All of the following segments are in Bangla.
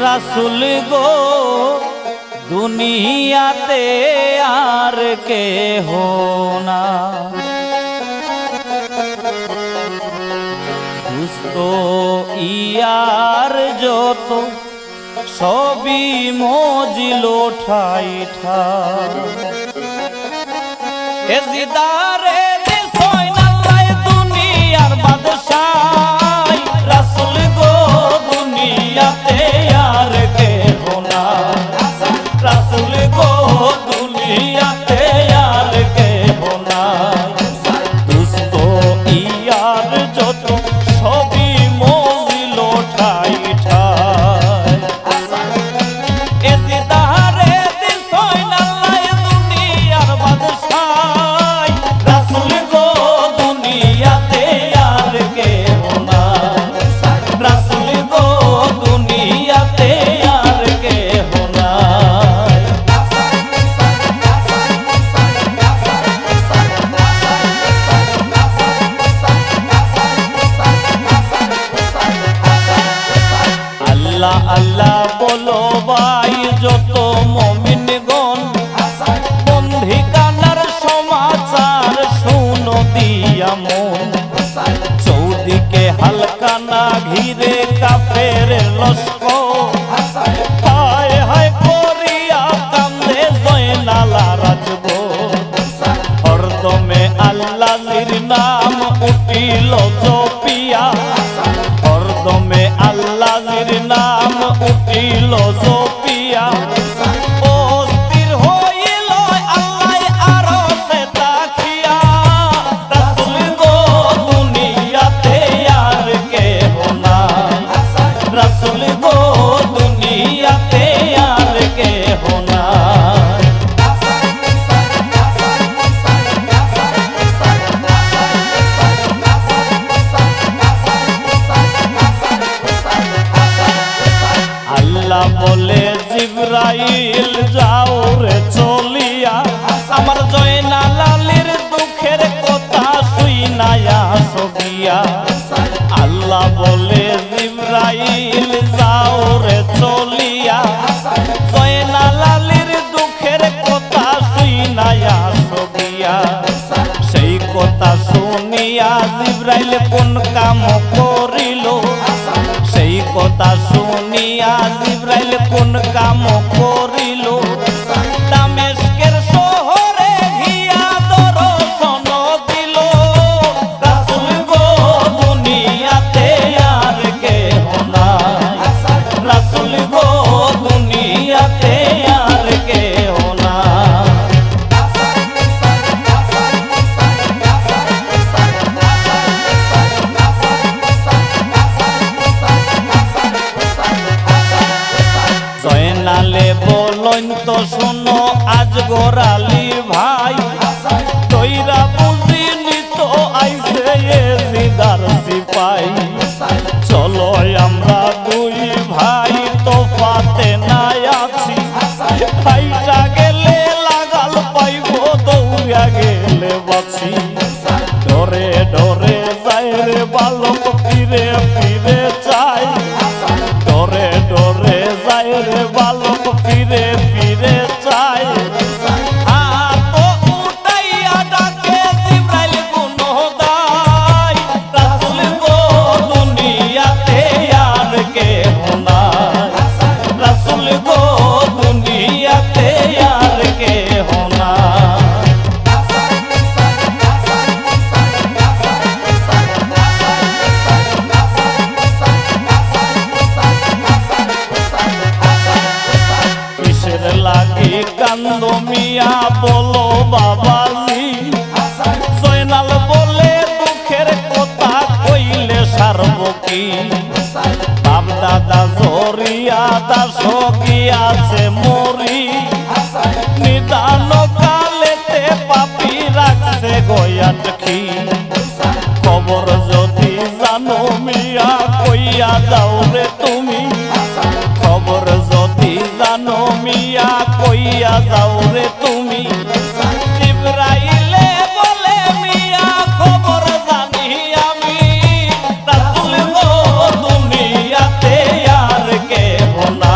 রাসূল গো দুনিয়াতে আর কেহ না, দুস্থ ইয়ার যত সবই মজিল ঠাই ঠাই। এজিদারে দিছয় নাল্লাই দুনিয়ার বাদশাহ, রাসূল গো দুনিয়াতে আর কেহ না, রাসূল গো দুনিয়াতে আর কেহ না, দুস্থ ইয়ার যত সবই মজিল ঠাই ঠাই। এজিদারে দিছয় নাল্লাই দুনিয়ার বাদশাহ, রাসূল গো দুনিয়াতে আর কেহ না, রাসূল গো দুনিয়াতে আর কেহ না। আল্লাহ আল্লাহ বলো ভাই যত মুমিনগণ, বন্ধি কানার সমাচার শুনো দিয়া মন, চৌদিকে হালকানা ঘিরে কাফের লস্কর, হায় হায় করিয়া কান্দে জয়নালা রাজবর, হরদমে আল্লাহর নাম উঠিল জপিয়া, হরদমে আল্লাহর নাম উঠিল জপিয়া, অস্থির হইল আল্লাহ আরশে তাকিয়া, রাসূল গো দুনিয়াতে আর কেহ না, রাসূল গো দুনিয়াতে আর কেহ না। আল্লাহ বলে জিবরাইল যাও রে চলিয়া, আমার জয়নাল আলীর দুঃখের কথা শুইনায়া সবিয়া। আল্লাহ বলে জিবরাইল যাও রে চলিয়া, জয়নাল আলীর দুঃখের কথা শুইনায়া সবিয়া। সেই কথা শুনিয়া জিবরাইল কোন কাম করিল, সেই কথা শুনিয়া জিবরাইল কোন কাম করিল, দামেস্কের শহরে গিয়া দর্শন দিল, রাসূল গো দুনিয়াতে আর কেহ না, রাসূল গো দুনিয়াতে আর কেহ না। জয়নালে বলন তো শোনো আজ গোরালি ভাই, তৈরা বুঝিনি তো আইছে এজিদার সিপাই, চলো আমরা দুই ভাই তোফাতে নাই আছি, ভাইটা গেলে লাগাল পাইব দৌড়া গেলে বাঁচি, ডরে ডরে যায় রে বালক ফিরে ফিরে চাই, ডরে ডরে যায় রে বালক ফিরে ফিরে চাই। হাত উঠাইয়া ডাকে জিবরাইল গুণদাই, রাসূল গো দুনিয়াতে আর কেহ না, রাসূল গো দুনিয়াতে আর কেহ না। কিসের লাগি কান্দ মিয়া বলো বাবাজি, জয়নাল বলে দুঃখের কথা কইলে সারব কি, বাপ দাদা জরিয়া দাস গিয়াছে মরি, নিদান কালেতে পাপি রাখছে গয়াটকি, খবর যদি জানো মিয়া কইয়া যাও রে তুমি, খবর যদি জানো মিয়া কইয়া যাও রে তুমি। জিবরাইলে বলে মিয়া খবর জানি আমি, রাসূল গো দুনিয়াতে আর কেহ না,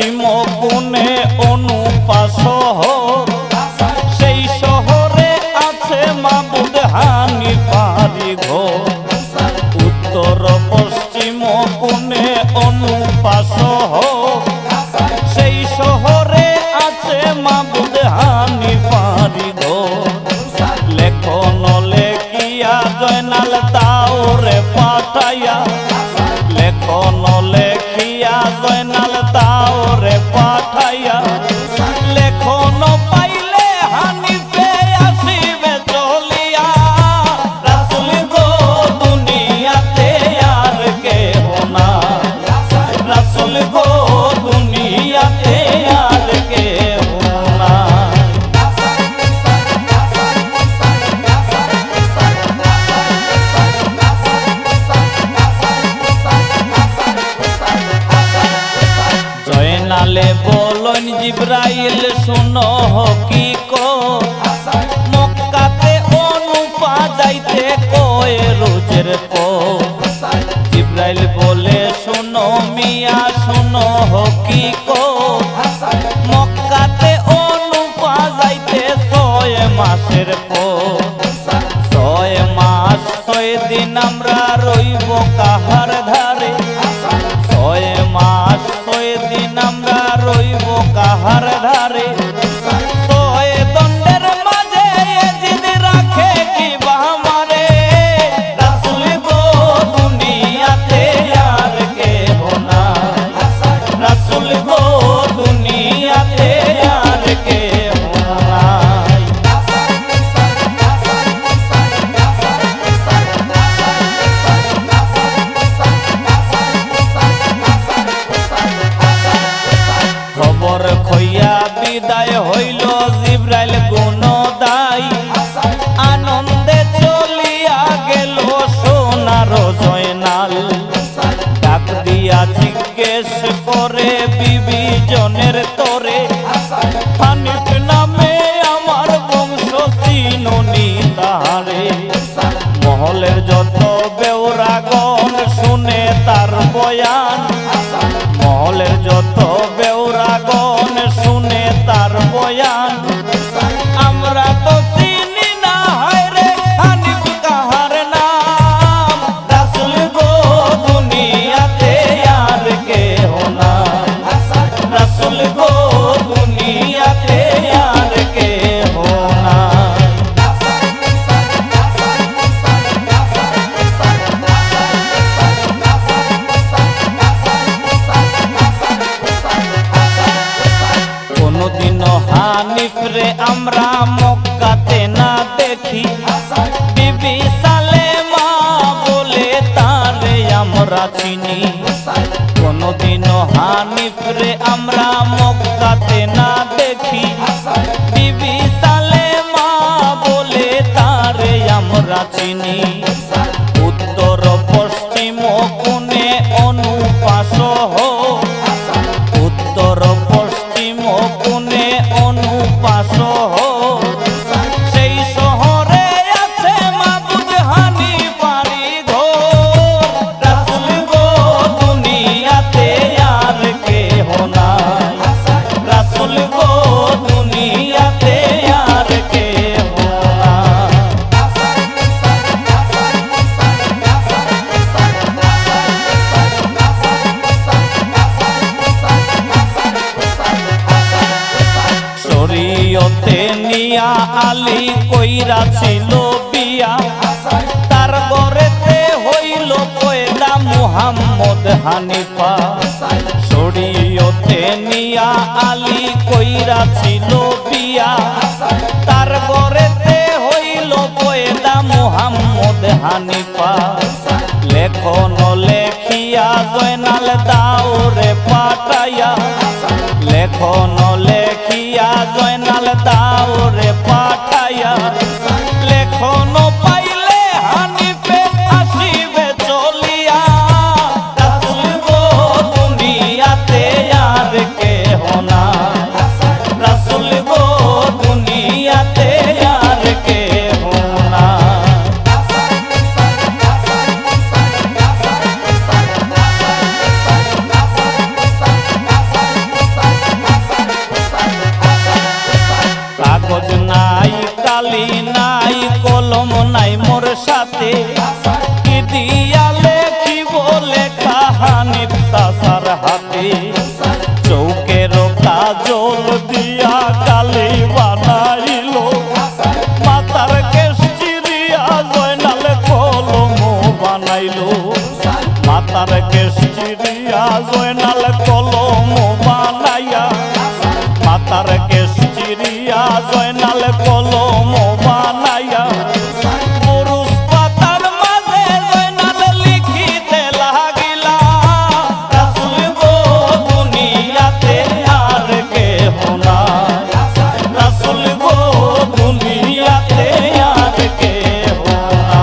পশ্চিম কোণে অনুপা শহর, সেই শহরে আছে মাবুদ হানিফারি ঘর। উত্তর পশ্চিম কোণে অনুপা শহর, সেই শহরে আছে মাবুদ হানিফারি ঘর। লেখন লেখিয়া জয়নাল তাওরে পাঠাইয়া, লেখন লেখিয়া জয়নাল তাওরে পাঠাইয়া, লেখন পাইলে হানিফে আসিবে চলিয়া। রাসূল গো দুনিয়াতে আর কেহ নাই, রাসূল গো দুনিয়াতে আর কেহ নাই। জয়নালে বলন জিবরাইল শুনো হকিকত, মক্কাতে অনুপা যাইতে কয় রোজের পথ। জিবরাইল বলে শুনো মিয়া শুনো হকিকত, মক্কাতে অনুপা যাইতে 6 মাসের পথ। 6 মাস 6 দিন আমরা রইব কাহার ধারে, 6 মাস 6 দিন আমরা রইব কাহার ধারে। 6 দণ্ডের মাঝে জিদ রাখে কি বাহামারে। রাসূল গো দুনিয়াতে আর কেহ নাই, রাসূল গো দুনিয়াতে আর কেহ নাই। খবর খইয়া বিদায় হইল জিবরাইল গুণদায়ী, আনন্দে চলিয়া গেল সোনার জয়নাল। ডাক দিয়া জিজ্ঞেস করে বিবি জনের তরে, হানিফ নামে আমার বংশ চিনুনি তাহারে। মহলের যত বেউরাগণ শুনে তার বয়ান, মহলের যত বেউরাগণ শুনে তার বয়ান। আমরা তো চিনি না হায়রে হানিফ কাহার নাম। রাসূল গো দুনিয়াতে আর কেহ নাই, রাসূল গো দুনিয়াতে আর কেহ নাই। কোনদিন হানিফ রে আমরা মক্কাতে না দেখি, বিবি সালেমা বলে তারে আমরা চিনি। কোনদিন হানিফ রে আমরা মক্কাতে না দেখি, বিবি সালেমা বলে তারে আমরা চিনি। উত্তর পশ্চিম কোণে অনুপা শহর, উত্তর পশ্চিম কোণে অনুপা শহর, সেই শহরে আছে মাবুদ হানিফারি ঘর। রাসূল গো দুনিয়াতে আর কেহ নাই, রাসূল গো দুনিয়াতে আর কেহ নাই। শরীয়তে নিয়া আলী কইরা ছিল বিয়া, তার ঘরেতে হইল পয়দা মুহাম্মদ হানিফা। শরীয়তে নিয়া আলী কইরা ছিল বিয়া, তার ঘরেতে হইল পয়দা মুহাম্মদ হানিফা। লেখন লেখিয়া জয়নাল তাওরে পাঠাইয়া, লেখন লেখিয়া জয়নাল তাওরে পাঠাইয়া, লেখন পাইলে হানিফে আসিবে চলিয়া। রাসূল গো দুনিয়াতে আর কেহ নাই, রাসূল গো দুনিয়াতে আর কেহ নাই। মাতার কেশ চিরিয়া জয়নাল কলম বানাইয়া, মাতার কেশ চিরিয়া জয়নাল কলম বানাইয়া, পুরুষ পাতার মাঝে জয়নাল লিখিতে লাগিলা, রাসূল গো দুনিয়াতে আর কেহ নাই, রাসূল গো দুনিয়াতে আর কেহ নাই।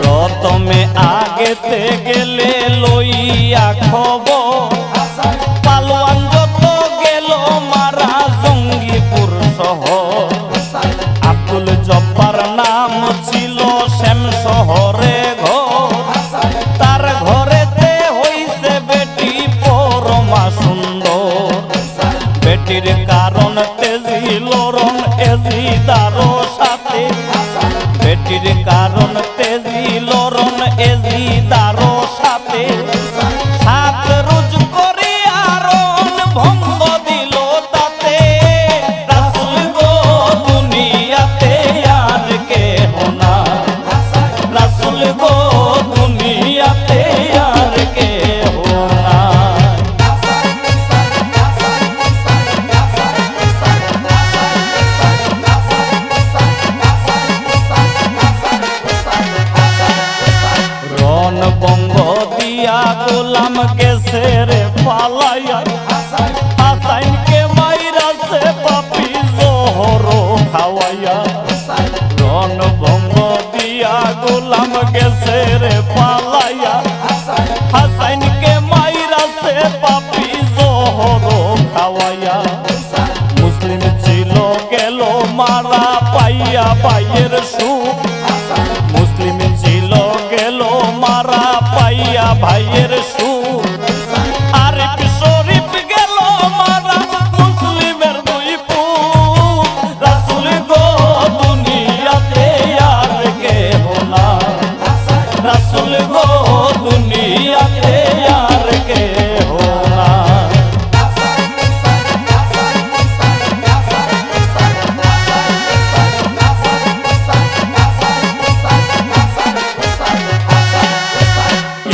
প্রথমে আগেতে গেলে লইয়া খবর, পালোয়ান যত গেল মারা জঙ্গিপুর শহর। আব্দুল জব্বার নাম ছিল শ্যাম শহরে ঘর, তার ঘরেতে হইছে বেটি পরমা সুন্দর। বেটির কারণ তেজি লরণ এজিদারো সাথে, বেটির কারণ তেজি লরণ এজিদারো সাথে, সাত রোজ করে আরণ ভঙ্গ দিল তাতে, রাসূল গো দুনিয়াতে আর কেহ নাই, রাসূল গো দুনিয়াতে আর কেহ নাই। রণবঙ্গ দিয়া গোলাম গেছে রে পালাইয়া, হাসাইনকে মাইরাছে পাপি জোহর খাওয়াইয়া। রণবঙ্গ দিয়া গোলাম গেছে রে পালাইয়া, হাসাইনকে মাইরাছে পাপি জোহর খাওয়াইয়া। মুসলিম ছিল গেল মারা পাইয়া ভাইয়ের সুখ, মুসলিম ছিল গেল মারা পাইয়া ভাইয়ের সুখ। আরিফ শরীফ গেল মারা মুসলিমের দুই পুত, রাসূল গো দুনিয়াতে আর কেহ নাই, রাসূল গো দুনিয়াতে আর কেহ নাই।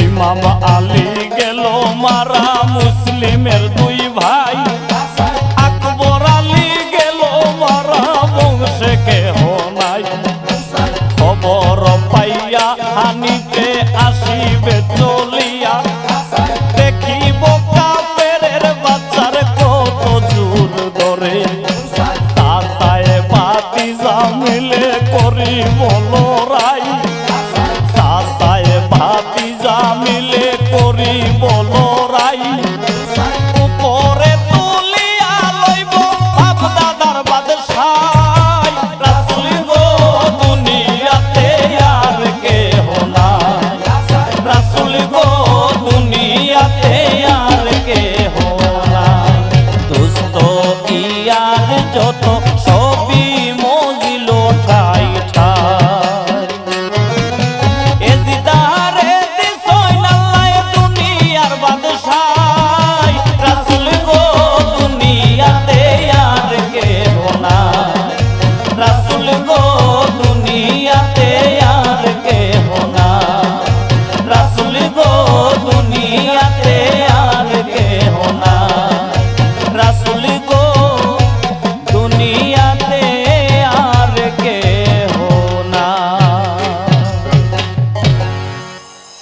ইমাম আলী গেল মারা মুসলিমের দুই ভাই,